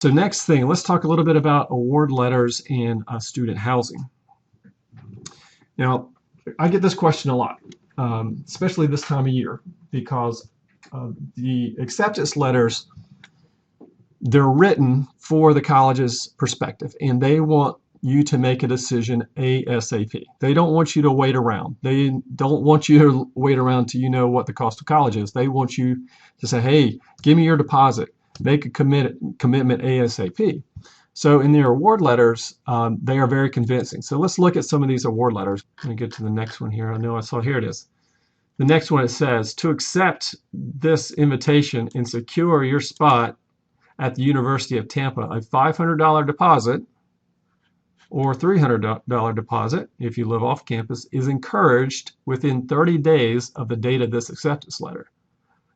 So next thing, let's talk a little bit about award letters and student housing. Now, I get this question a lot, especially this time of year, because the acceptance letters, they're written for the college's perspective, and they want you to make a decision ASAP. They don't want you to wait around. They don't want you to wait around till you know what the cost of college is. They want you to say, hey, give me your deposit. Make a commitment ASAP. So in their award letters, they are very convincing. So let's look at some of these award letters. Let me get to the next one here. I know I saw, here it is. The next one, it says, to accept this invitation and secure your spot at the University of Tampa, a $500 deposit or $300 deposit, if you live off campus, is encouraged within 30 days of the date of this acceptance letter.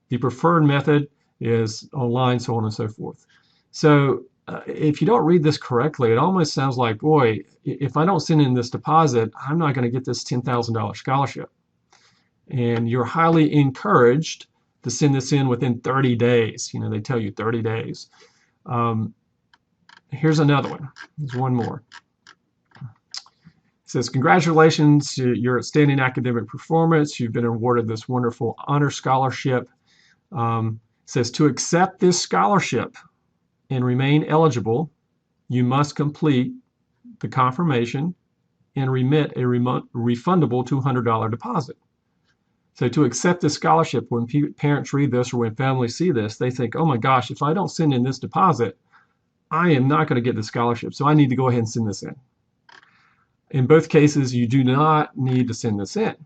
The preferred method is online, so on and so forth. So if you don't read this correctly, it almost sounds like, boy, if I don't send in this deposit, I'm not going to get this $10,000 scholarship. And you're highly encouraged to send this in within 30 days. You know, they tell you 30 days. Here's another one. There's one more. It says, congratulations to your outstanding academic performance. You've been awarded this wonderful honor scholarship. It says, to accept this scholarship and remain eligible, you must complete the confirmation and remit a refundable $200 deposit. So to accept this scholarship, when parents read this or when families see this, they think, oh my gosh, if I don't send in this deposit, I am not going to get the scholarship. So I need to go ahead and send this in. In both cases, you do not need to send this in.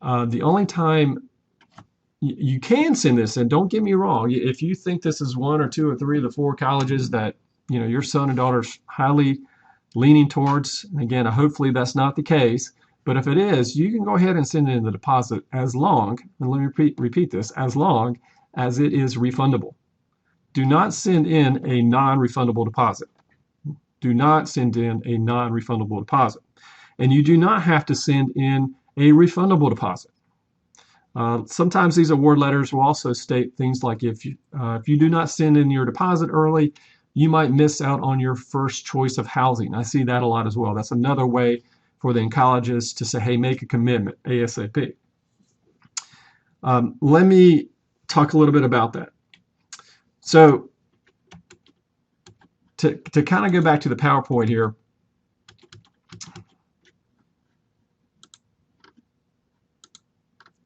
The only time you can send this in, don't get me wrong, if you think this is one or two or three of the four colleges that your son and daughter's highly leaning towards, and again, hopefully that's not the case, but if it is, you can go ahead and send in the deposit as long, and let me repeat this, as long as it is refundable. Do not send in a non-refundable deposit. Do not send in a non-refundable deposit. And you do not have to send in a refundable deposit. Sometimes these award letters will also state things like if you do not send in your deposit early, you might miss out on your first choice of housing. I see that a lot as well. That's another way for the colleges to say, hey, make a commitment ASAP. Let me talk a little bit about that. So to kind of go back to the PowerPoint here,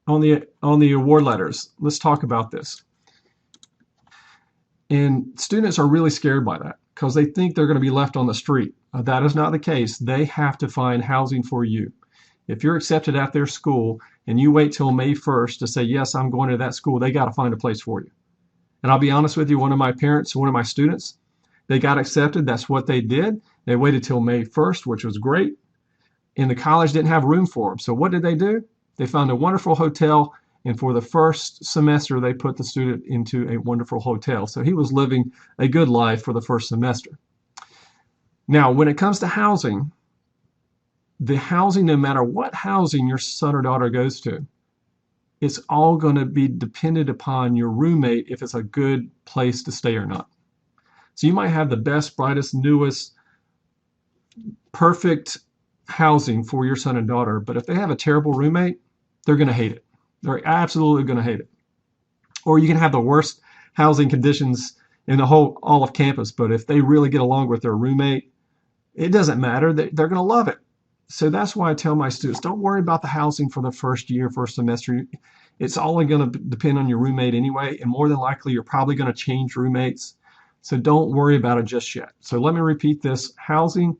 on the award letters, let's talk about this. And students are really scared by that because they think they're going to be left on the street. That is not the case. They have to find housing for you. If you're accepted at their school and you wait till May 1st to say, yes, I'm going to that school, they got to find a place for you. And I'll be honest with you, one of my parents, one of my students, they got accepted. That's what they did. They waited till May 1st, which was great. And the college didn't have room for them. So what did they do? They found a wonderful hotel, and for the first semester, they put the student into a wonderful hotel. So he was living a good life for the first semester. Now, when it comes to housing, the housing, no matter what housing your son or daughter goes to, it's all going to be dependent upon your roommate if it's a good place to stay or not. So you might have the best, brightest, newest, perfect housing for your son and daughter, but if they have a terrible roommate, they're going to hate it. They're absolutely going to hate it. Or you can have the worst housing conditions in all of campus, but if they really get along with their roommate, it doesn't matter. They're going to love it. So that's why I tell my students, don't worry about the housing for the first year, first semester. It's all going to depend on your roommate anyway, and more than likely you're probably going to change roommates. So don't worry about it just yet. So let me repeat this. Housing,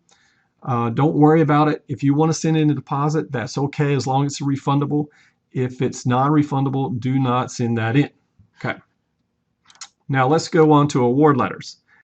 don't worry about it. If you want to send in a deposit, that's okay as long as it's refundable. If it's non-refundable, do not send that in. Okay. Now let's go on to award letters.